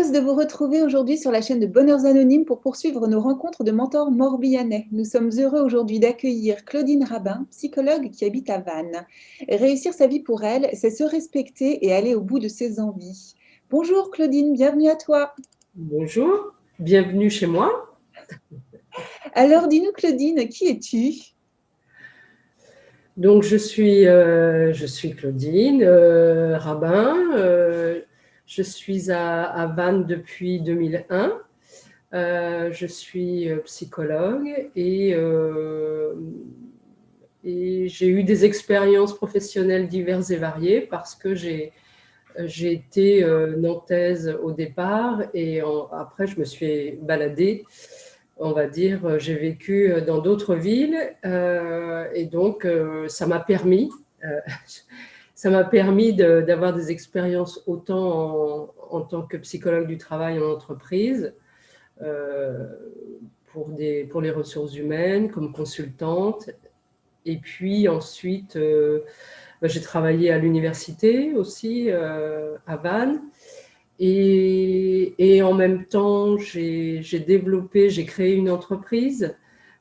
Heureuse de vous retrouver aujourd'hui sur la chaîne de Bonheurs Anonymes pour poursuivre nos rencontres de mentors morbihanais. Nous sommes heureux aujourd'hui d'accueillir Claudine Rabin, psychologue qui habite à Vannes. Réussir sa vie pour elle, c'est se respecter et aller au bout de ses envies. Bonjour Claudine, bienvenue à toi. Bonjour, bienvenue chez moi. Alors dis-nous Claudine, qui es-tu? Donc je suis Claudine Rabin. Je suis à Vannes depuis 2001. Je suis psychologue et j'ai eu des expériences professionnelles diverses et variées parce que j'ai été nantaise au départ et après je me suis baladée. On va dire, j'ai vécu dans d'autres villes et donc euh, ça m'a permis d'avoir des expériences autant en tant que psychologue du travail en entreprise, euh, pour les ressources humaines, comme consultante. Et puis ensuite, j'ai travaillé à l'université aussi, à Vannes. Et en même temps, j'ai créé une entreprise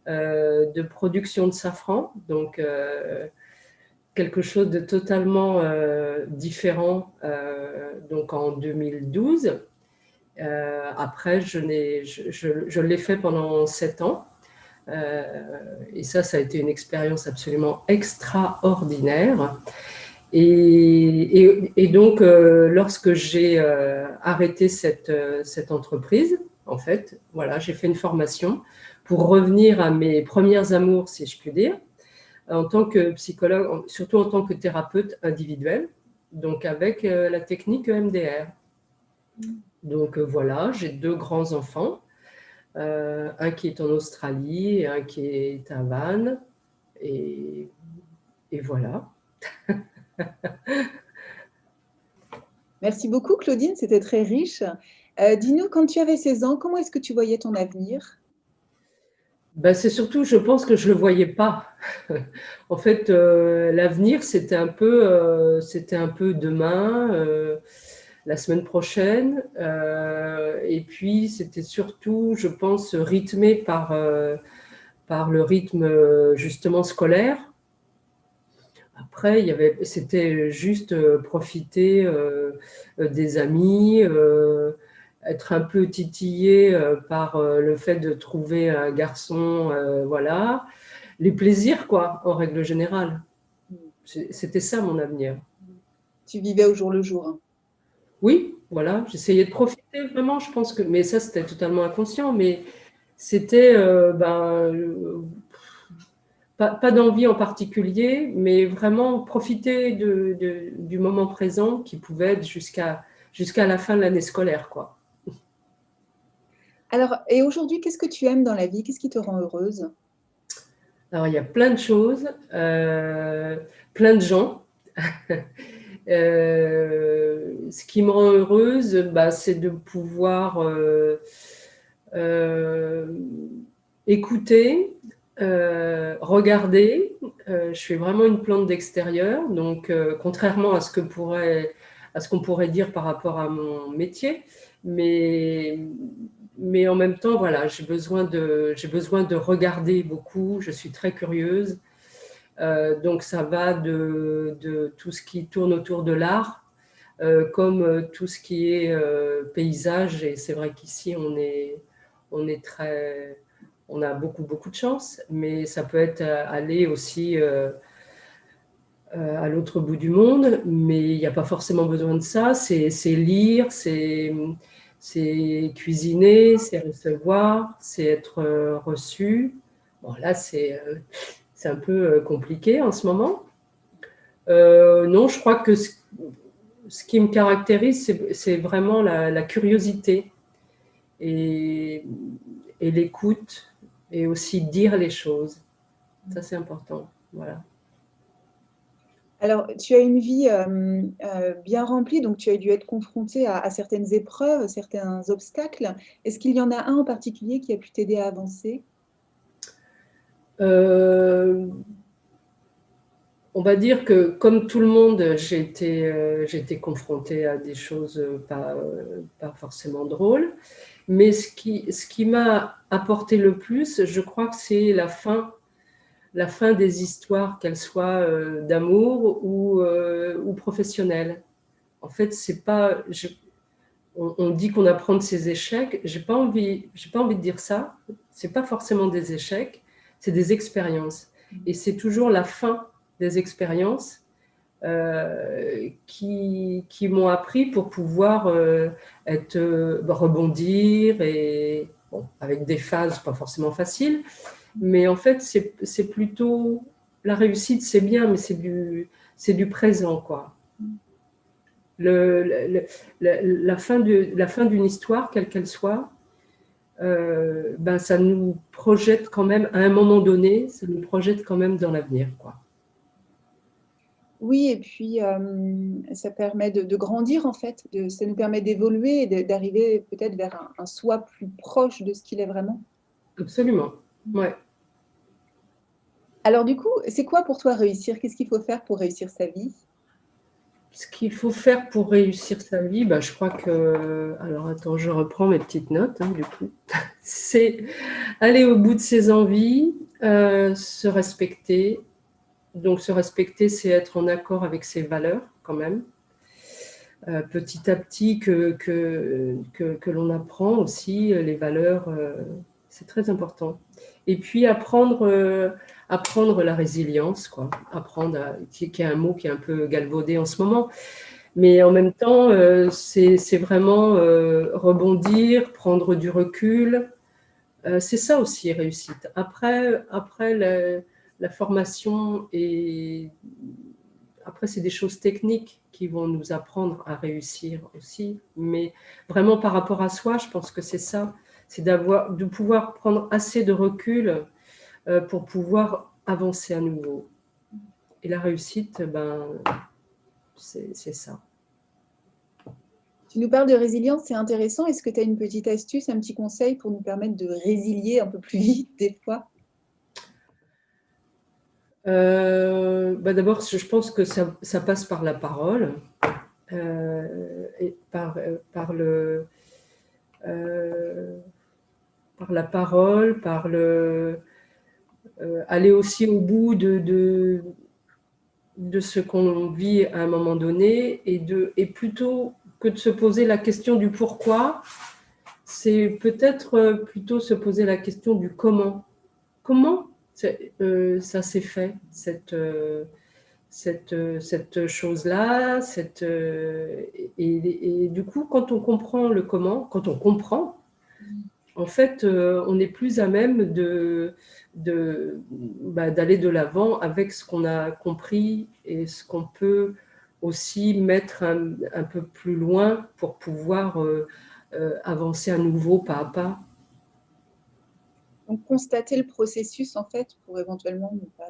de production de safran, donc quelque chose de totalement différent, donc en 2012. Après, je l'ai fait pendant 7 ans. Et ça a été une expérience absolument extraordinaire. Et donc, lorsque j'ai arrêté cette entreprise, en fait, voilà, j'ai fait une formation pour revenir à mes premières amours, si je puis dire, en tant que psychologue, surtout en tant que thérapeute individuel, donc avec la technique EMDR. Donc voilà, j'ai 2 grands-enfants, un qui est en Australie et un qui est à Vannes, et, et voilà. Merci beaucoup Claudine, c'était très riche. Dis-nous, quand tu avais 16 ans, comment est-ce que tu voyais ton avenir? Ben, c'est surtout, je pense que je ne le voyais pas. En fait, l'avenir, c'était un peu demain, la semaine prochaine. Et puis, c'était surtout, je pense, rythmé par le rythme justement scolaire. Après, c'était juste profiter des amis, être un peu titillé par le fait de trouver un garçon, voilà. Les plaisirs, quoi, en règle générale. C'était ça mon avenir. Tu vivais au jour le jour, hein. Oui, voilà, j'essayais de profiter vraiment, je pense que, mais ça c'était totalement inconscient, mais c'était pas d'envie en particulier, mais vraiment profiter du moment présent qui pouvait être jusqu'à la fin de l'année scolaire, quoi. Alors, et aujourd'hui, qu'est-ce que tu aimes dans la vie? Qu'est-ce qui te rend heureuse? Alors il y a plein de choses, plein de gens. Ce qui me rend heureuse, bah, c'est de pouvoir euh, écouter, regarder. Je suis vraiment une plante d'extérieur, donc contrairement à ce qu'on pourrait dire par rapport à mon métier, mais, mais en même temps, voilà, j'ai besoin de regarder beaucoup. Je suis très curieuse. Donc ça va de tout ce qui tourne autour de l'art, comme tout ce qui est paysage. Et c'est vrai qu'ici, on est très, on a beaucoup de chance, mais ça peut être aller aussi à l'autre bout du monde, mais il n'y a pas forcément besoin de ça. C'est lire, c'est cuisiner, c'est recevoir, c'est être reçu. Bon, là, c'est un peu compliqué en ce moment. Non, je crois que ce qui me caractérise, c'est vraiment la curiosité et, et l'écoute et aussi dire les choses. Ça, c'est important. Voilà. Alors, tu as une vie bien remplie, donc tu as dû être confrontée à certaines épreuves, certains obstacles. Est-ce qu'il y en a un en particulier qui a pu t'aider à avancer? Euh, On va dire que, comme tout le monde, j'ai été confrontée à des choses pas forcément drôles. Mais ce qui m'a apporté le plus, je crois que c'est la fin des histoires, qu'elles soient d'amour ou professionnelles. En fait, c'est pas, on dit qu'on apprend de ses échecs. J'ai pas envie de dire ça. C'est pas forcément des échecs, c'est des expériences. Et c'est toujours la fin des expériences qui m'ont appris pour pouvoir rebondir et bon, avec des phases pas forcément faciles. Mais en fait, c'est plutôt la réussite, c'est bien, mais c'est du présent, quoi. Le, le, la fin d'une histoire, quelle qu'elle soit, ben, ça nous projette quand même, à un moment donné, ça nous projette quand même dans l'avenir, quoi. Oui, et puis ça permet de grandir en fait, ça nous permet d'évoluer et d'arriver peut-être vers un soi plus proche de ce qu'il est vraiment. Absolument, ouais. Alors du coup, c'est quoi pour toi réussir? Qu'est-ce qu'il faut faire pour réussir sa vie? Ce qu'il faut faire pour réussir sa vie, bah, je crois que… Alors attends, je reprends mes petites notes, hein, du coup. C'est aller au bout de ses envies, se respecter. Donc se respecter, c'est être en accord avec ses valeurs quand même. Petit à petit que l'on apprend aussi les valeurs, c'est très important. Et puis apprendre la résilience, quoi. Qui est un mot qui est un peu galvaudé en ce moment. Mais en même temps, c'est vraiment rebondir, prendre du recul. C'est ça aussi, réussite. Après la formation après, c'est des choses techniques qui vont nous apprendre à réussir aussi. Mais vraiment, par rapport à soi, je pense que c'est ça. C'est de pouvoir prendre assez de recul pour pouvoir avancer à nouveau. Et la réussite, ben, c'est ça. Tu nous parles de résilience, c'est intéressant. Est-ce que tu as une petite astuce, un petit conseil pour nous permettre de résilier un peu plus vite des fois? Bah d'abord, je pense que ça passe par la parole et euh, par la parole, aller aussi au bout de ce qu'on vit à un moment donné et plutôt que de se poser la question du pourquoi, c'est peut-être plutôt se poser la question du comment. Comment ça s'est fait, cette chose-là, et du coup, quand on comprend le comment, quand on comprend, en fait, on est plus à même d'aller de l'avant avec ce qu'on a compris et ce qu'on peut aussi mettre un peu plus loin pour pouvoir avancer à nouveau pas à pas. Donc constater le processus en fait pour éventuellement ne pas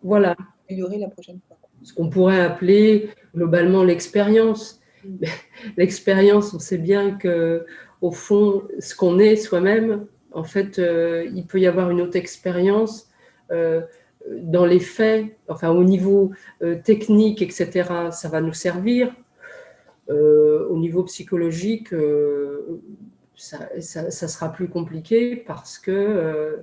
Voilà, l'améliorer la prochaine fois. ce qu'on pourrait appeler globalement l'expérience. L'expérience, on sait bien que au fond, ce qu'on est soi-même, en fait, il peut y avoir une autre expérience dans les faits, enfin au niveau technique, etc. Ça va nous servir. Au niveau psychologique, ça sera plus compliqué parce que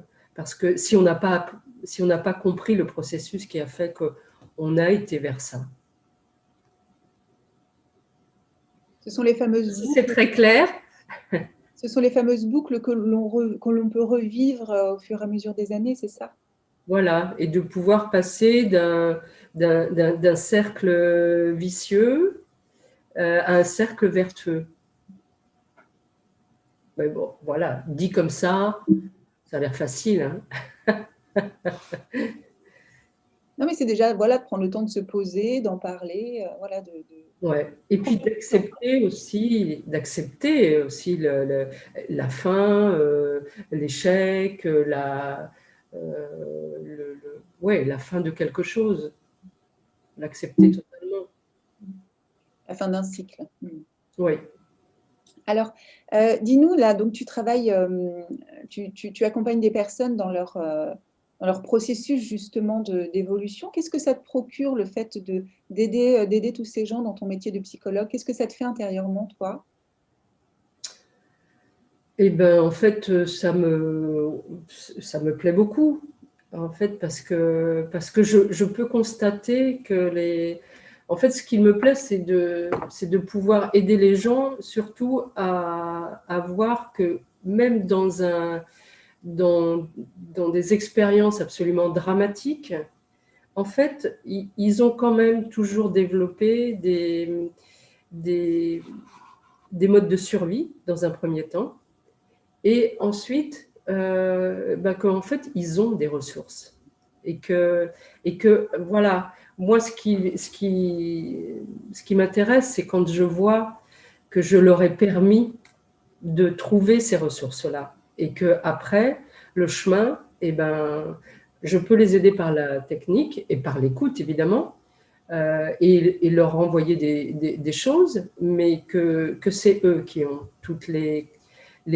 si on n'a pas compris le processus qui a fait qu'on a été vers ça. Ce sont les fameuses Si c'est boucles. très clair. Ce sont les fameuses boucles que l'on peut revivre au fur et à mesure des années, c'est ça? Voilà, et de pouvoir passer d'un cercle vicieux à un cercle vertueux. Mais bon, voilà, dit comme ça a l'air facile, hein. Non, mais c'est déjà voilà, de prendre le temps de se poser, d'en parler, voilà, Ouais. Et puis d'accepter aussi la fin, l'échec, ouais, la fin de quelque chose. L'accepter totalement. la fin d'un cycle. Oui. Alors, dis-nous là, donc tu travailles, tu accompagnes des personnes dans leur Dans leur processus justement d'évolution, qu'est-ce que ça te procure le fait d'aider tous ces gens dans ton métier de psychologue? Qu'est-ce que ça te fait intérieurement, toi? Et ben, en fait, ça me plaît beaucoup, en fait, parce que je peux constater que en fait, ce qui me plaît, c'est de pouvoir aider les gens, surtout à voir que même dans, dans des expériences absolument dramatiques, en fait, ils ont quand même toujours développé des, des modes de survie dans un premier temps, et ensuite, qu'en fait, ils ont des ressources. Et que voilà, moi, ce qui m'intéresse, c'est quand je vois que je leur ai permis de trouver ces ressources-là. Et qu'après, le chemin, je peux les aider par la technique et par l'écoute, évidemment, et leur envoyer des choses, mais que c'est eux qui ont toutes les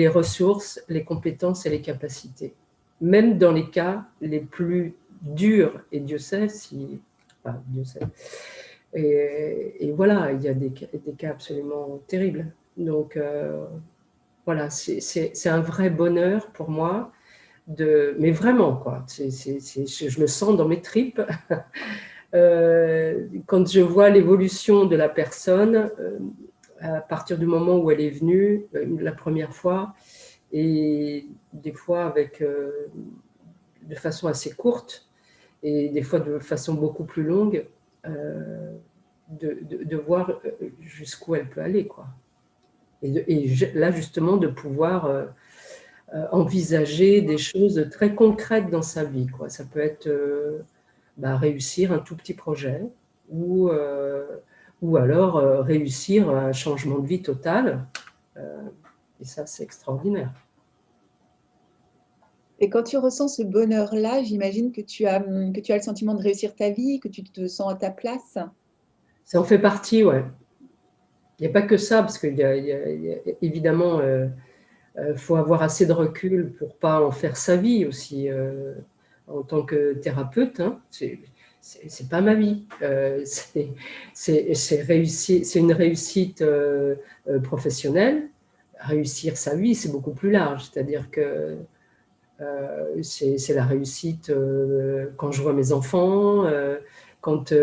ressources, les compétences et les capacités. Même dans les cas les plus durs, et Dieu sait si... Enfin, Dieu sait. Et voilà, il y a des cas absolument terribles. Donc, voilà, c'est un vrai bonheur pour moi, mais vraiment, quoi. Je le sens dans mes tripes. Quand je vois l'évolution de la personne, à partir du moment où elle est venue la première fois, et des fois de façon assez courte, et des fois de façon beaucoup plus longue, de voir jusqu'où elle peut aller, quoi. Là, justement, de pouvoir envisager des choses très concrètes dans sa vie, quoi. Ça peut être réussir un tout petit projet, ou, euh, ou alors réussir un changement de vie total. Euh, et ça, c'est extraordinaire. Et quand tu ressens ce bonheur-là, j'imagine que tu as le sentiment de réussir ta vie, que tu te sens à ta place. Ça en fait partie, ouais. Il n'y a pas que ça, parce qu'il évidemment, faut avoir assez de recul pour pas en faire sa vie aussi. En tant que thérapeute, hein, c'est pas ma vie. C'est une réussite professionnelle. Réussir sa vie, c'est beaucoup plus large. C'est-à-dire que c'est la réussite quand je vois mes enfants, quand,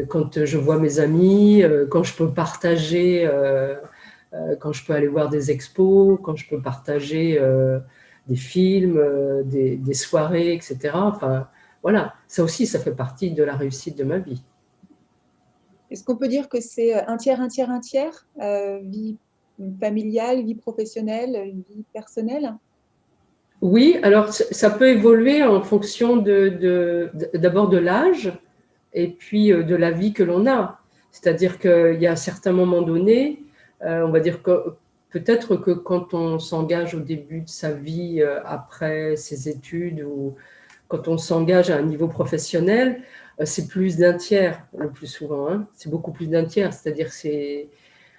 quand je vois mes amis, quand je peux partager, quand je peux aller voir des expos, quand je peux partager des films, des soirées, etc. Enfin, voilà, ça aussi, ça fait partie de la réussite de ma vie. Est-ce qu'on peut dire que c'est un tiers, vie familiale, vie professionnelle, vie personnelle? Oui, alors ça peut évoluer en fonction d'abord de l'âge, et puis de la vie que l'on a. C'est-à-dire qu'il y a certains moments donnés, on va dire que peut-être que quand on s'engage au début de sa vie, après ses études, ou quand on s'engage à un niveau professionnel, c'est plus d'un tiers le plus souvent, hein. C'est beaucoup plus d'un tiers, c'est-à-dire c'est...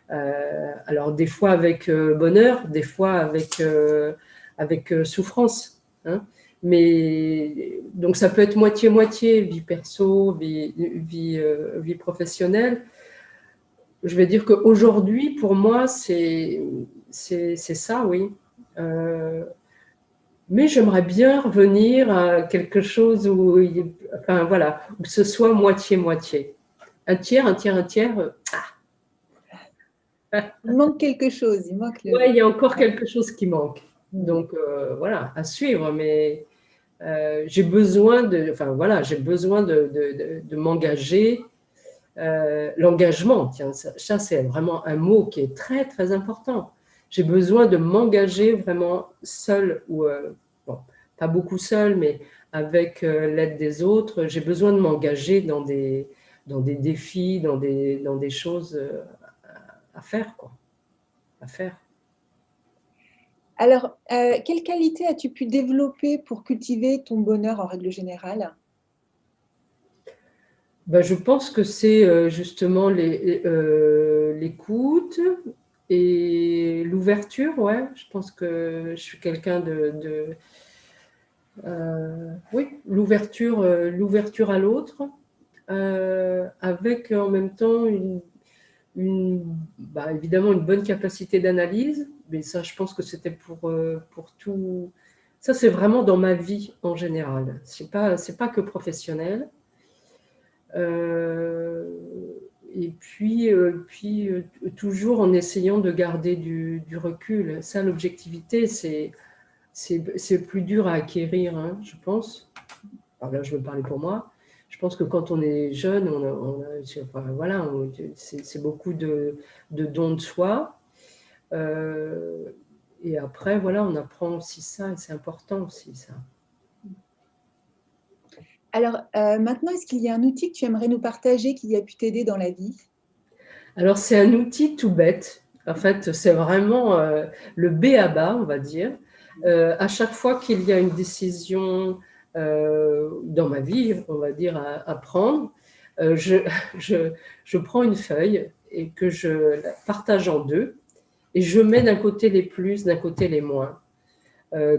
alors des fois avec bonheur, des fois avec souffrance, hein. Mais donc ça peut être moitié-moitié, vie perso, vie professionnelle. Je vais dire qu'aujourd'hui, pour moi, c'est ça, oui. Euh, mais j'aimerais bien revenir à quelque chose enfin voilà, où ce soit moitié-moitié. Un tiers, un tiers, un tiers. Il manque quelque chose, il manque Ouais, le... il y a encore quelque chose qui manque. Hmm. Donc voilà, à suivre. Mais j'ai besoin enfin voilà, j'ai besoin de m'engager. L'engagement, tiens, ça c'est vraiment un mot qui est très très important. J'ai besoin de m'engager vraiment seul, ou bon, pas beaucoup seul, mais avec l'aide des autres. J'ai besoin de m'engager dans des défis, dans des choses à faire, quoi, à faire. Alors, quelle qualité as-tu pu développer pour cultiver ton bonheur en règle générale? Ben, je pense que c'est justement l'écoute et l'ouverture. Ouais, je pense que je suis quelqu'un Oui, l'ouverture à l'autre, avec en même temps évidemment une bonne capacité d'analyse, mais ça, je pense que c'était pour tout. Ça, c'est vraiment dans ma vie en général. C'est pas que professionnel. Euh, et puis, toujours en essayant de garder du recul. Ça, l'objectivité, c'est plus dur à acquérir, hein, je pense. Alors là, je veux parler pour moi. Je pense que quand on est jeune, enfin, voilà, c'est beaucoup de dons de soi. Euh, et après, voilà, on apprend aussi ça, et c'est important aussi ça. Alors, maintenant, est-ce qu'il y a un outil que tu aimerais nous partager qui a pu t'aider dans la vie? Alors, c'est un outil tout bête. En fait, c'est vraiment le B à bas, on va dire. À chaque fois qu'il y a une décision dans ma vie, on va dire, à prendre, je, je prends une feuille et que je la partage en deux et je mets d'un côté les plus, d'un côté les moins,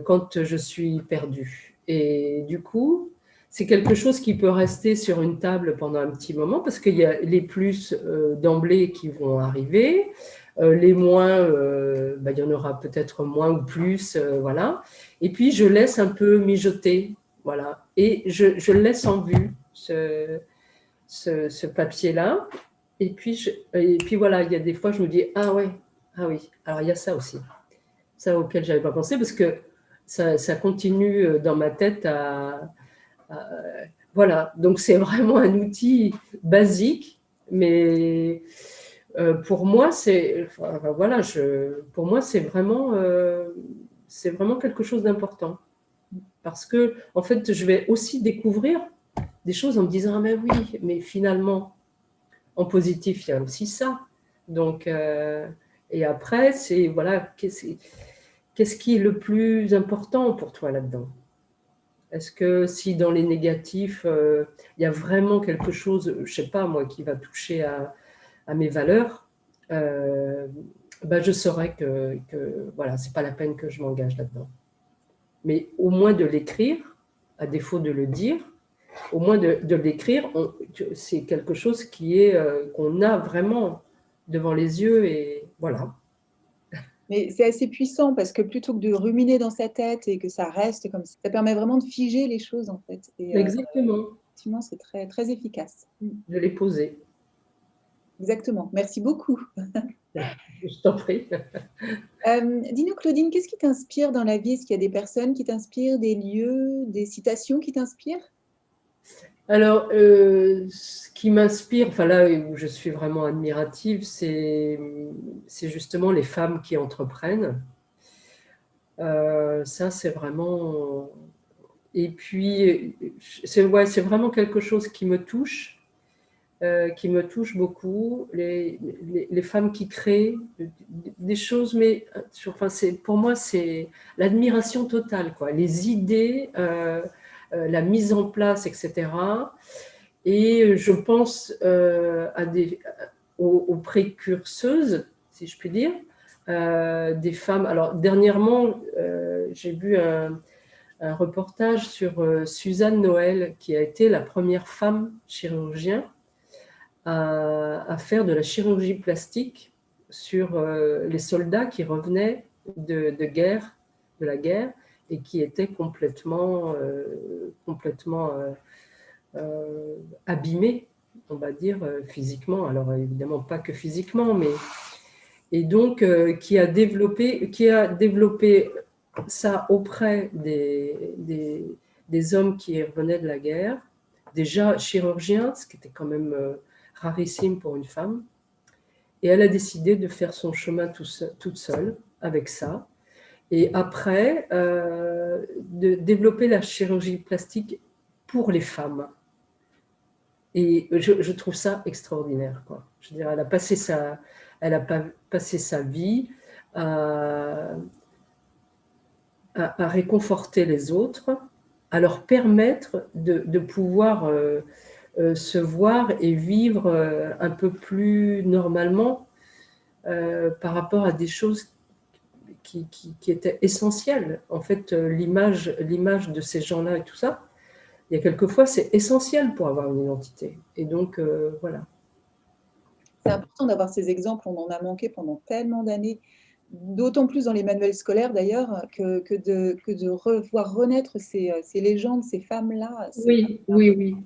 quand je suis perdue. Et du coup, c'est quelque chose qui peut rester sur une table pendant un petit moment parce qu'il y a les plus d'emblée qui vont arriver, les moins, il y en aura peut-être moins ou plus, voilà. Et puis je laisse un peu mijoter, voilà. Et je le laisse en vue, ce papier-là. Et puis voilà, il y a des fois, je me dis, ah ouais, ah oui, alors il y a ça aussi. Ça auquel je n'avais pas pensé parce que ça continue dans ma tête à- voilà, donc c'est vraiment un outil basique, mais pour moi, voilà, pour moi, c'est vraiment quelque chose d'important. Parce que, en fait, je vais aussi découvrir des choses en me disant, ah mais oui, mais finalement, en positif, il y a aussi ça. Donc, et après, c'est, voilà, qu'est-ce qui est le plus important pour toi là-dedans? Est-ce que si dans les négatifs, il y a vraiment quelque chose, je ne sais pas moi, qui va toucher à mes valeurs, je saurais que voilà, ce n'est pas la peine que je m'engage là-dedans. Mais au moins de l'écrire, à défaut de le dire, au moins de l'écrire, c'est quelque chose qu'on a vraiment devant les yeux et voilà. Mais c'est assez puissant parce que plutôt que de ruminer dans sa tête et que ça reste comme ça permet vraiment de figer les choses en fait. Et Exactement, effectivement, c'est très, très efficace. je l'ai posé. Exactement. Merci beaucoup. Je t'en prie. Dis-nous, Claudine, qu'est-ce qui t'inspire dans la vie? Est-ce qu'il y a des personnes qui t'inspirent, des lieux, des citations qui t'inspirent? Alors, ce qui m'inspire, enfin là où je suis vraiment admirative, c'est justement les femmes qui entreprennent. Ça, c'est vraiment. Et puis, c'est vraiment quelque chose qui me touche beaucoup. Les femmes qui créent des choses, mais enfin, pour moi, c'est l'admiration totale, quoi. Les idées, la mise en place, etc. Et je pense aux précurseuses, si je puis dire, des femmes. Alors, dernièrement, j'ai vu un reportage sur Suzanne Noël, qui a été la première femme chirurgien à faire de la chirurgie plastique sur les soldats qui revenaient de la guerre, et qui étaient complètement abîmés, on va dire, physiquement. Alors évidemment pas que physiquement, mais et donc qui a développé ça auprès des hommes qui revenaient de la guerre, déjà chirurgiens, ce qui était quand même rarissime pour une femme. Et elle a décidé de faire son chemin toute seule avec ça. Et après, de développer la chirurgie plastique pour les femmes. Et je trouve ça extraordinaire, quoi. Je veux dire, elle a passé sa vie à, à réconforter les autres, à leur permettre de pouvoir se voir et vivre un peu plus normalement par rapport à des choses qui était essentielle. En fait, l'image de ces gens-là et tout ça, il y a quelquefois, c'est essentiel pour avoir une identité. Et donc, voilà. C'est important d'avoir ces exemples, on en a manqué pendant tellement d'années, d'autant plus dans les manuels scolaires d'ailleurs, que de revoir renaître ces légendes, ces femmes-là. Oui, oui, oui.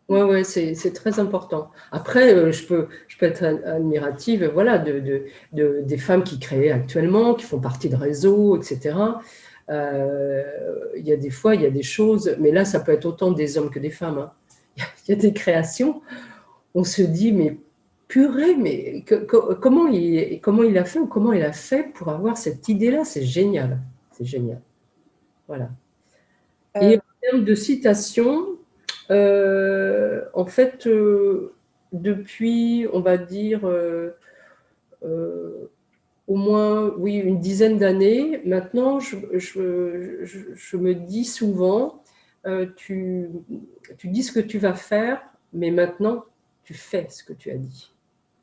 Ouais, ouais, c'est très important. Après, je peux être admirative, voilà, des femmes qui créent actuellement, qui font partie de réseaux, etc. Il y a des fois, il y a des choses, mais là, ça peut être autant des hommes que des femmes, hein. Il y a des créations, on se dit, mais purée, mais comment il a fait ou comment il a fait pour avoir cette idée-là? C'est génial, c'est génial. Voilà. Et Euh, en termes de citation, en fait, depuis, on va dire, euh, au moins, oui, une dizaine d'années, maintenant, je me dis souvent, tu, tu dis ce que tu vas faire, mais maintenant, tu fais ce que tu as dit.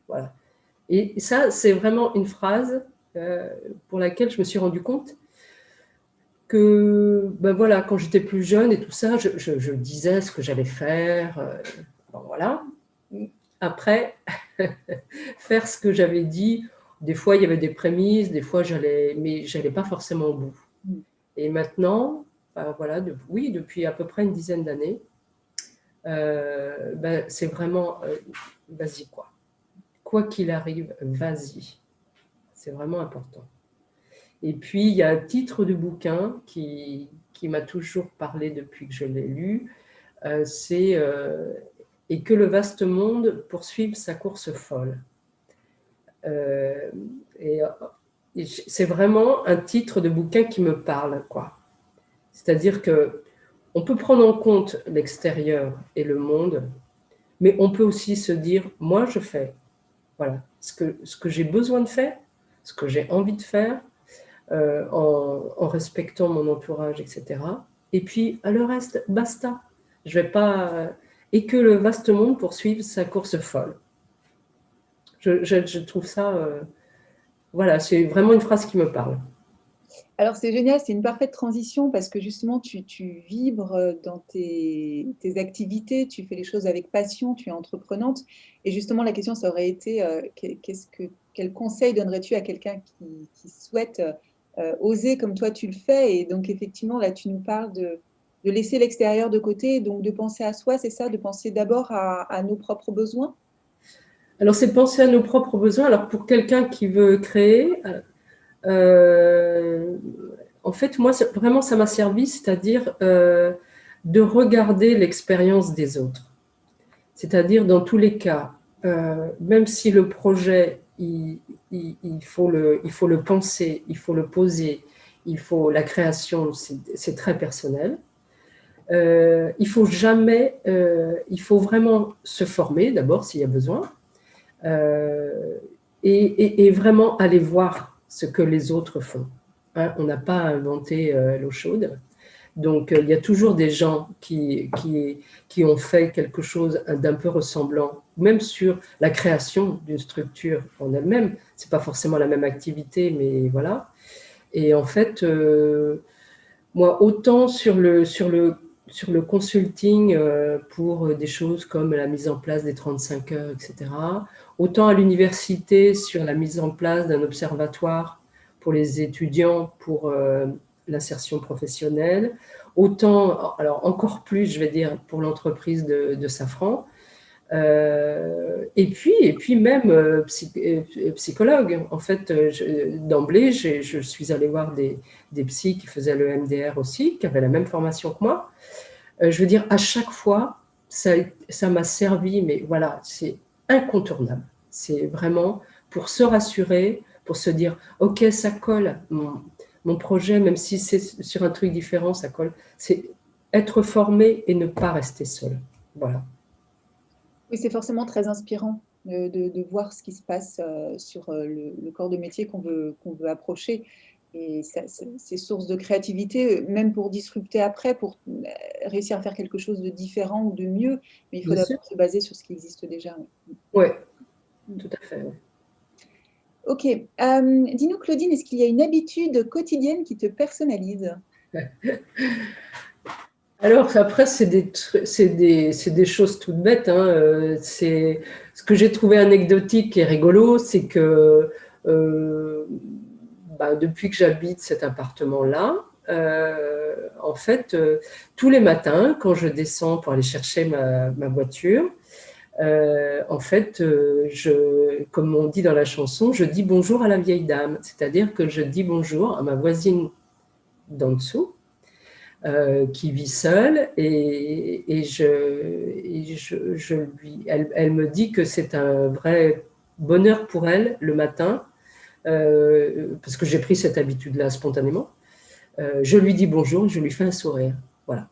Voilà. Et ça, c'est vraiment une phrase pour laquelle je me suis rendu compte que, ben voilà, quand j'étais plus jeune et tout ça, je disais ce que j'allais faire. Bon, voilà. Après, faire ce que j'avais dit, des fois il y avait des prémices, des fois j'allais, mais j'allais pas forcément au bout. Et maintenant, ben voilà, oui, depuis à peu près une dizaine d'années, ben, c'est vraiment, vas-y quoi. Quoi qu'il arrive, vas-y. C'est vraiment important. Et puis, il y a un titre de bouquin qui m'a toujours parlé depuis que je l'ai lu, c'est Et que le vaste monde poursuive sa course folle. Euh, et c'est vraiment un titre de bouquin qui me parle, quoi. C'est-à-dire que on peut prendre en compte l'extérieur et le monde, mais on peut aussi se dire, moi, je fais, voilà, ce que j'ai besoin de faire, ce que j'ai envie de faire, en respectant mon entourage, etc. Et puis, le reste, basta. Je vais pas. Et que le vaste monde poursuive sa course folle. Je trouve ça. Voilà, c'est vraiment une phrase qui me parle. Alors c'est génial, c'est une parfaite transition parce que justement tu vibres dans tes activités, tu fais les choses avec passion, tu es entreprenante. Et justement la question ça aurait été quel conseil donnerais-tu à quelqu'un qui souhaite oser comme toi tu le fais? Et donc effectivement là tu nous parles de laisser l'extérieur de côté, donc de penser à soi, c'est ça, de penser d'abord à nos propres besoins? Alors, c'est penser à nos propres besoins. Alors, pour quelqu'un qui veut créer, euh, en fait, moi, vraiment, ça m'a servi, c'est-à-dire de regarder l'expérience des autres. C'est-à-dire, dans tous les cas, même si le projet, il faut le penser, il faut le poser, il faut la création, c'est très personnel. Il faut jamais, il faut vraiment se former d'abord s'il y a besoin, euh, et vraiment aller voir ce que les autres font. Hein, on n'a pas inventé l'eau chaude. Donc, il y a toujours des gens qui ont fait quelque chose d'un peu ressemblant, même sur la création d'une structure en elle-même. Ce n'est pas forcément la même activité, mais voilà. Et en fait, moi, autant sur le consulting pour des choses comme la mise en place des 35 heures, etc., autant à l'université sur la mise en place d'un observatoire pour les étudiants pour l'insertion professionnelle, autant, alors encore plus, je vais dire, pour l'entreprise de Safran. Et puis même psychologue. En fait, d'emblée, je suis allée voir des psys qui faisaient le MDR aussi, qui avaient la même formation que moi. Je veux dire, à chaque fois, ça m'a servi, mais voilà, c'est incontournable. C'est vraiment pour se rassurer, pour se dire, OK, ça colle, mon projet, même si c'est sur un truc différent, ça colle. C'est être formé et ne pas rester seul. Voilà. Oui, c'est forcément très inspirant de voir ce qui se passe sur le corps de métier qu'on veut approcher. Et c'est source de créativité, même pour disrupter après, pour réussir à faire quelque chose de différent ou de mieux. Mais il faut Bien sûr. d'abord se baser sur ce qui existe déjà. Oui, tout à fait. Ouais. Ok. Dis-nous, Claudine, est-ce qu'il y a une habitude quotidienne qui te personnalise? Alors après, c'est des choses toutes bêtes, hein. Ce que j'ai trouvé anecdotique et rigolo, c'est que depuis que j'habite cet appartement-là, en fait, tous les matins, quand je descends pour aller chercher ma voiture, en fait, comme on dit dans la chanson, je dis bonjour à la vieille dame. C'est-à-dire que je dis bonjour à ma voisine d'en dessous, qui vit seule, elle me dit que c'est un vrai bonheur pour elle le matin, parce que j'ai pris cette habitude-là spontanément. Je lui dis bonjour et je lui fais un sourire. Voilà,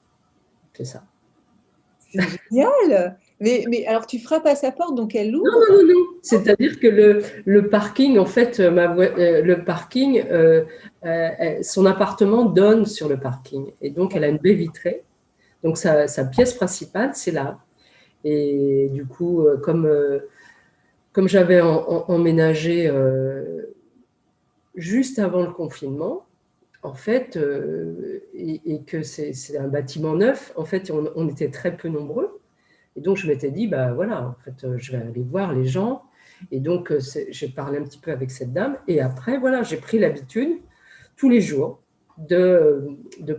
c'est ça. C'est génial! Mais alors, tu frappes à sa porte, donc elle Non, ouvre? non, non, non. C'est-à-dire que le parking, en fait, le parking, son appartement donne sur le parking. Et donc, elle a une baie vitrée. Donc, sa pièce principale, c'est là. Et du coup, comme j'avais emménagé juste avant le confinement, en fait, et que c'est un bâtiment neuf, en fait, on était très peu nombreux. Et donc, je m'étais dit, bah voilà, en fait, je vais aller voir les gens. Et donc, j'ai parlé un petit peu avec cette dame. Et après, voilà, j'ai pris l'habitude, tous les jours, de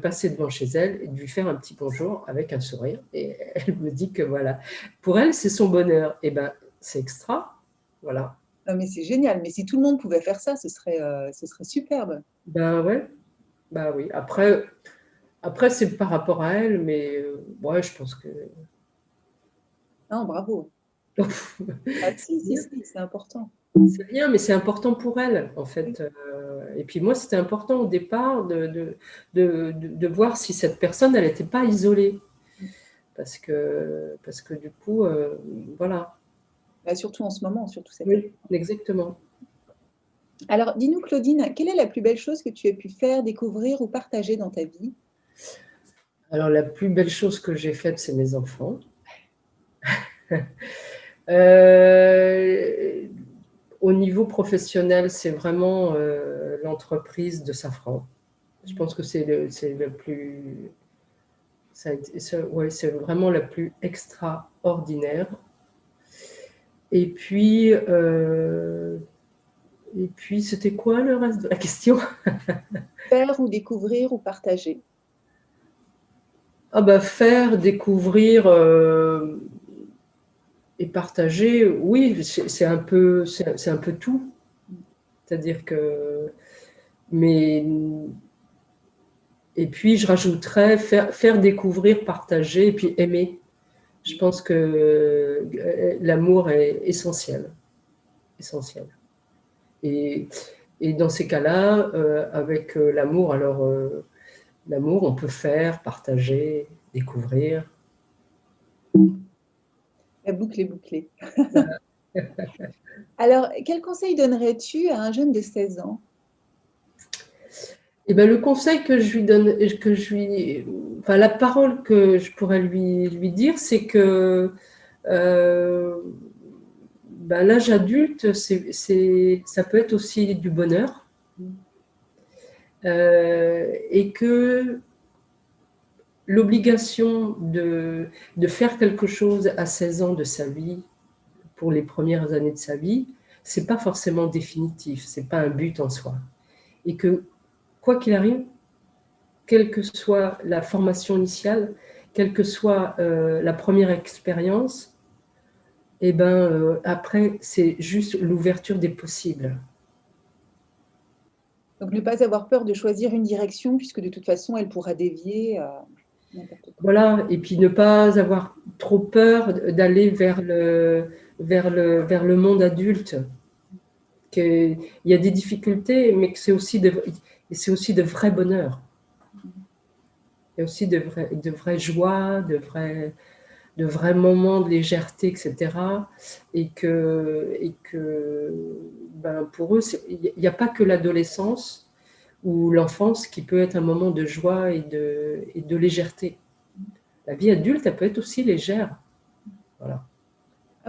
passer devant chez elle et de lui faire un petit bonjour avec un sourire. Et elle me dit que voilà, pour elle, c'est son bonheur. Et ben, c'est extra. Voilà. Non, mais c'est génial. Mais si tout le monde pouvait faire ça, ce serait superbe. Ben ouais, bah oui. Après c'est par rapport à elle, mais ouais, je pense que Non, bravo. Ah, si, c'est si, bien. si, c'est important. C'est bien, mais c'est important pour elle, en fait. Et puis moi, c'était important au départ de voir si cette personne, elle n'était pas isolée. Parce que du coup, voilà. Bah, surtout en ce moment, surtout cette année. Oui, exactement. Alors, dis-nous, Claudine, quelle est la plus belle chose que tu aies pu faire, découvrir ou partager dans ta vie? Alors, la plus belle chose que j'ai faite, c'est mes enfants. Euh, Au niveau professionnel, c'est vraiment l'entreprise de Safran. Je pense que c'est le plus. Ouais, c'est vraiment la plus extraordinaire. Et puis, c'était quoi le reste de la question? Faire ou découvrir ou partager? Ah bah, faire, découvrir et partager, oui, c'est un peu tout. C'est-à-dire que, mais, et puis je rajouterais faire découvrir, partager et puis aimer. Je pense que l'amour est essentiel, essentiel. Et, et dans ces cas-là, avec l'amour, alors l'amour, on peut faire, partager, découvrir. La boucle est bouclée. Voilà. Alors, quel conseil donnerais-tu à un jeune de 16 ans? Et ben, le conseil que je lui donne, enfin la parole que je pourrais lui dire, c'est que euh, l'âge adulte, ça peut être aussi du bonheur, et que l'obligation de faire quelque chose à 16 ans de sa vie, pour les premières années de sa vie, c'est pas forcément définitif, c'est pas un but en soi. Et que, quoi qu'il arrive, quelle que soit la formation initiale, quelle que soit la première expérience, et ben, après, c'est juste l'ouverture des possibles. Donc, ne pas avoir peur de choisir une direction, puisque de toute façon, elle pourra dévier n'importe quand. Voilà, et puis ne pas avoir trop peur d'aller vers le monde adulte. Il y a des difficultés, mais que c'est aussi de vrais bonheurs. Il y a aussi de vraies joies, de vrais moments de légèreté, etc. Et que pour eux, il n'y a pas que l'adolescence ou l'enfance qui peut être un moment de joie et de légèreté. La vie adulte, elle peut être aussi légère. Voilà.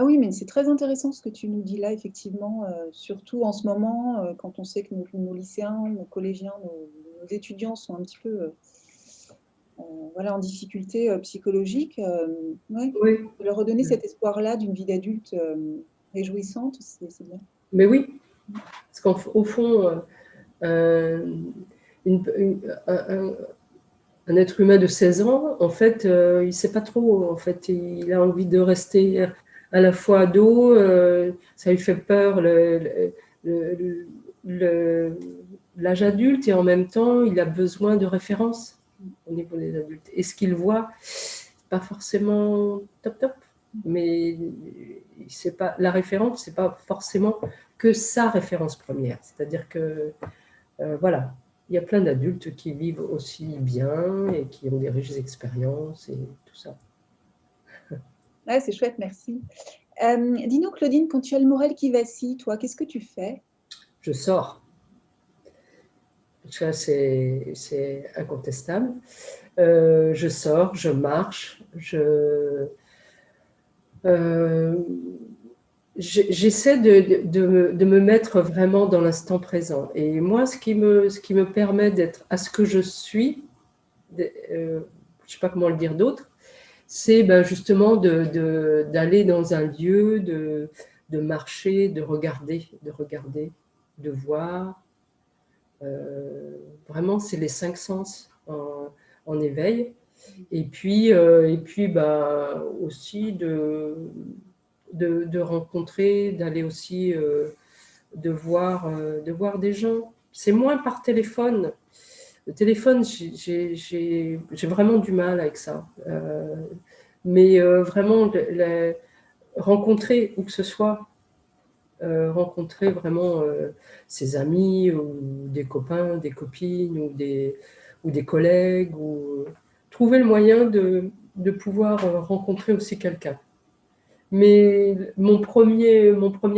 Ah oui, mais c'est très intéressant ce que tu nous dis là, effectivement, surtout en ce moment, quand on sait que nos lycéens, nos collégiens, nos étudiants sont un petit peu voilà, en difficulté psychologique. Ouais, Oui, de leur redonner cet espoir-là d'une vie d'adulte réjouissante, c'est bien. mais oui, parce qu'au fond, euh, un, un être humain de 16 ans, en fait, il ne sait pas trop. En fait, il a envie de rester à la fois ado, ça lui fait peur le- le- l'âge adulte, et en même temps, il a besoin de références au niveau des adultes. Et ce qu'il voit, pas forcément top top, mais c'est pas la référence, c'est pas forcément que sa référence première. C'est-à-dire que voilà, il y a plein d'adultes qui vivent aussi bien et qui ont des riches expériences et tout ça. Ouais, c'est chouette, merci. Dis-nous, Claudine, quand tu as le moral qui vacille, toi, qu'est-ce que tu fais? Je sors, ça c'est incontestable. Je sors, je marche, euh, j'essaie de me mettre vraiment dans l'instant présent. Et moi, ce qui me permet d'être à ce que je suis, je ne sais pas comment le dire d'autre, c'est ben, justement d'aller dans un lieu, de marcher, de regarder, de voir. Vraiment, c'est les cinq sens en éveil. Et puis ben, aussi de rencontrer, d'aller aussi de voir des gens. C'est moins par téléphone. Le téléphone, j'ai vraiment du mal avec ça. Mais vraiment, rencontrer où que ce soit, rencontrer vraiment ses amis ou des copains, des copines ou des collègues, ou trouver le moyen de pouvoir rencontrer aussi quelqu'un. Mais mon premier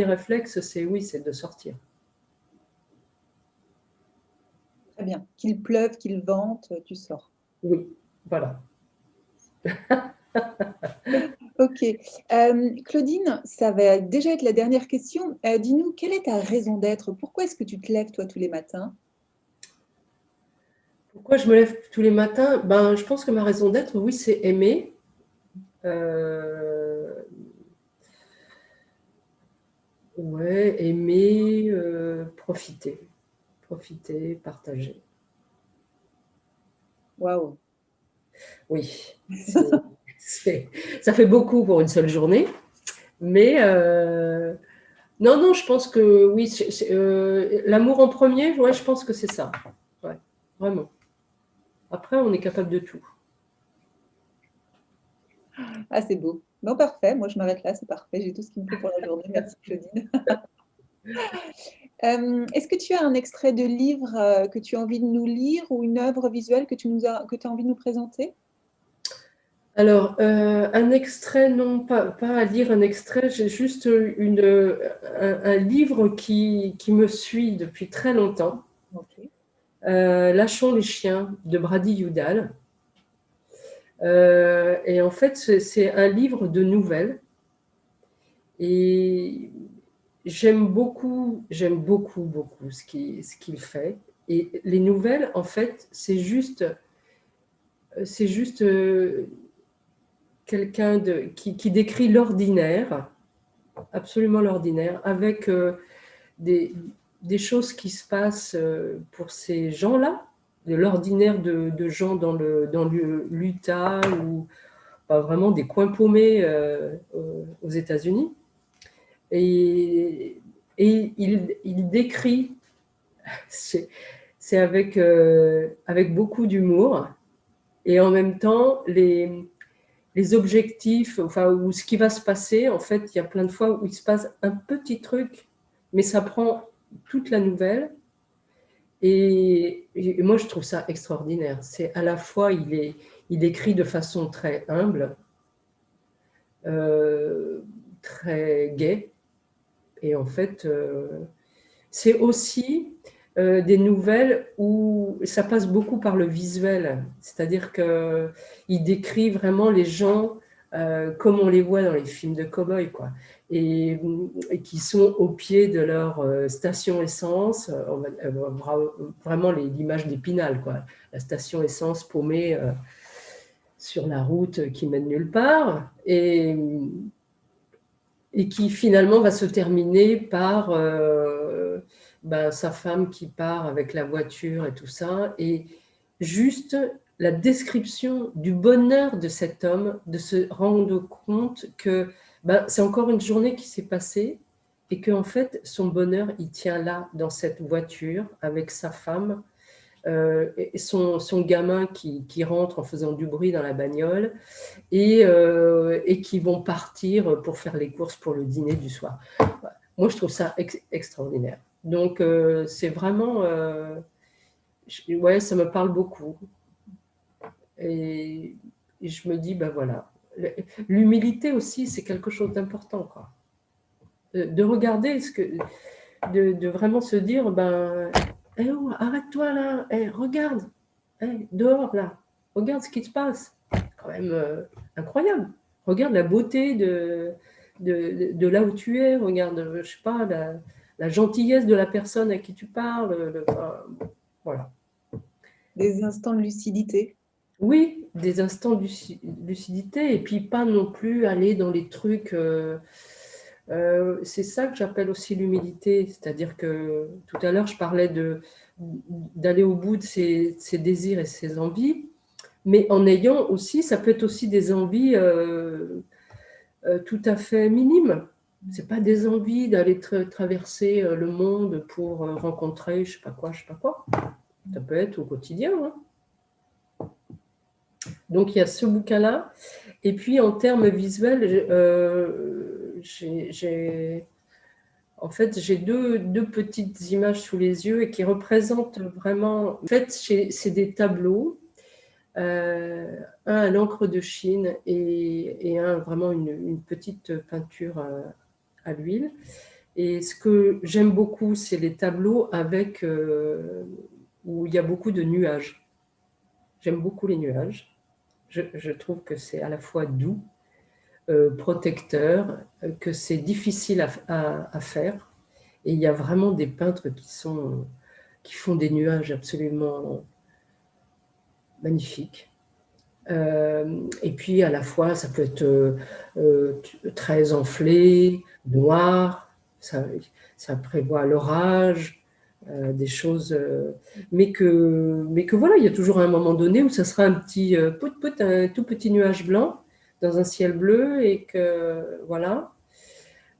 réflexe, c'est oui, c'est de sortir. Très bien. Qu'il pleuve, qu'il vente, tu sors. Oui, voilà. Ok. Claudine, ça va déjà être la dernière question. Dis-nous, quelle est ta raison d'être? Pourquoi est-ce que tu te lèves, toi, tous les matins? Pourquoi je me lève tous les matins? Ben, je pense que ma raison d'être, oui, c'est aimer. Euh, ouais, aimer, profiter. Profiter, partager. Waouh. Oui, c'est- ça fait beaucoup pour une seule journée. Mais non, non, je pense que oui, l'amour en premier, ouais, je pense que c'est ça. Ouais, vraiment. Après, on est capable de tout. Ah, c'est beau. Non, parfait. Moi, je m'arrête là. C'est parfait. J'ai tout ce qu'il me faut pour la journée. Merci, Claudine. Est-ce que tu as un extrait de livre que tu as envie de nous lire ou une œuvre visuelle que tu as envie de nous présenter? Alors, un extrait, non, pas à lire un extrait, j'ai juste un livre qui me suit depuis très longtemps, Ok. Lâchons les chiens de Brady Udall. Et en fait, c'est un livre de nouvelles. Et j'aime beaucoup, beaucoup ce qu'il fait. Et les nouvelles, en fait, c'est juste quelqu'un qui décrit l'ordinaire, absolument l'ordinaire, avec des, des choses qui se passent pour ces gens-là, de l'ordinaire de gens dans l'Utah ou pas vraiment des coins paumés aux États-Unis. Et, et il décrit, c'est avec beaucoup d'humour, et en même temps, les objectifs, enfin, ou ce qui va se passer, en fait, il y a plein de fois où il se passe un petit truc, mais ça prend toute la nouvelle. Et moi, je trouve ça extraordinaire. C'est à la fois, il écrit de façon très humble, euh, très gaie, et en fait, c'est aussi des nouvelles où ça passe beaucoup par le visuel. C'est-à-dire qu'il décrit vraiment les gens comme on les voit dans les films de cow-boys, quoi, et qui sont au pied de leur station essence, vraiment l'image d'Épinal, quoi, la station essence paumée sur la route qui mène nulle part, et qui finalement va se terminer par sa femme qui part avec la voiture et tout ça, et juste la description du bonheur de cet homme, de se rendre compte que c'est encore une journée qui s'est passée, et qu'en fait, son bonheur, il tient là, dans cette voiture, avec sa femme, et son gamin qui rentre en faisant du bruit dans la bagnole, et qui vont partir pour faire les courses pour le dîner du soir. Moi, je trouve ça extraordinaire. Donc, c'est vraiment... ouais, ça me parle beaucoup. Et je me dis, voilà. L'humilité aussi, c'est quelque chose d'important, quoi. De regarder, de vraiment se dire, arrête-toi là, regarde, dehors là, regarde ce qui se passe. C'est quand même incroyable. Regarde la beauté de là où tu es, regarde, je sais pas, la gentillesse de la personne à qui tu parles. Voilà. Des instants de lucidité. Oui, des instants de lucidité, et puis pas non plus aller dans les trucs. C'est ça que j'appelle aussi l'humilité, c'est-à-dire que tout à l'heure je parlais d'aller au bout de ses désirs et ses envies, mais en ayant aussi, ça peut être aussi des envies tout à fait minimes. C'est pas des envies d'aller traverser le monde pour rencontrer je sais pas quoi. Ça peut être au quotidien, hein. Donc il y a ce bouquin-là. Et puis en termes visuels, en fait, j'ai deux petites images sous les yeux, et qui représentent vraiment... En fait, c'est des tableaux, un à l'encre de Chine, et un vraiment une petite peinture à l'huile. Et ce que j'aime beaucoup, c'est les tableaux où il y a beaucoup de nuages. J'aime beaucoup les nuages. Je trouve que c'est à la fois doux, protecteur, que c'est difficile à faire. Et il y a vraiment des peintres qui font des nuages absolument magnifiques. Et puis à la fois, ça peut être très enflé, noir, ça prévoit l'orage, des choses, mais que voilà, il y a toujours un moment donné où ça sera un tout petit nuage blanc dans un ciel bleu, et que voilà.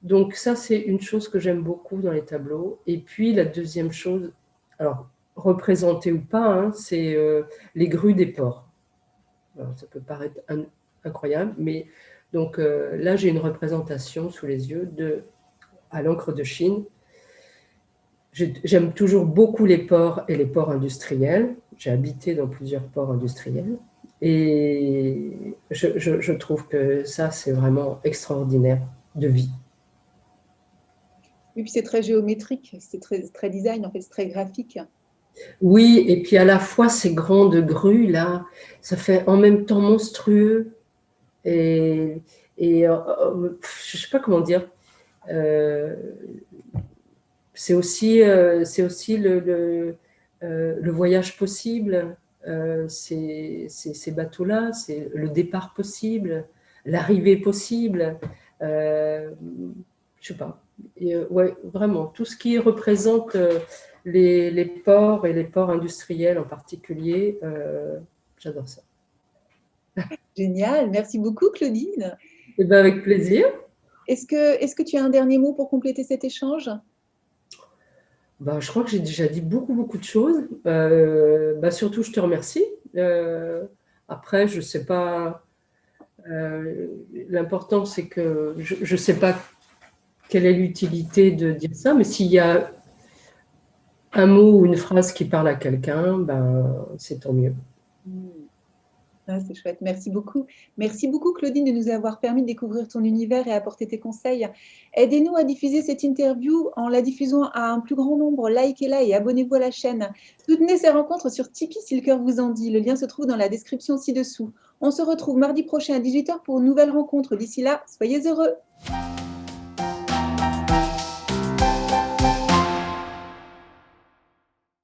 Donc ça, c'est une chose que j'aime beaucoup dans les tableaux. Et puis la deuxième chose, alors représentée ou pas, hein, c'est les grues des porcs. Alors, ça peut paraître incroyable, mais donc là, j'ai une représentation sous les yeux à l'encre de Chine. J'aime toujours beaucoup les ports et les ports industriels. J'ai habité dans plusieurs ports industriels, et je trouve que ça, c'est vraiment extraordinaire de vie. Et puis c'est très géométrique, c'est très design, en fait, c'est très graphique. Oui, et puis à la fois ces grandes grues là, ça fait en même temps monstrueux, et je sais pas comment dire. C'est aussi le voyage possible, ces bateaux-là, c'est le départ possible, l'arrivée possible. Je sais pas. Ouais, vraiment, tout ce qui représente les ports, et les ports industriels en particulier, j'adore ça. Génial, merci beaucoup Claudine. Et ben avec plaisir. Est-ce que tu as un dernier mot pour compléter cet échange? Je crois que j'ai déjà dit beaucoup de choses. Surtout, je te remercie. Après, je ne sais pas. L'important, c'est que je ne sais pas quelle est l'utilité de dire ça, mais s'il y a un mot ou une phrase qui parle à quelqu'un, c'est tant mieux. Ah, c'est chouette, merci beaucoup. Merci beaucoup Claudine de nous avoir permis de découvrir ton univers et apporter tes conseils. Aidez-nous à diffuser cette interview en la diffusant à un plus grand nombre. Likez-la et abonnez-vous à la chaîne. Soutenez ces rencontres sur Tipeee si le cœur vous en dit. Le lien se trouve dans la description ci-dessous. On se retrouve mardi prochain à 18 h pour une nouvelle rencontre. D'ici là, soyez heureux.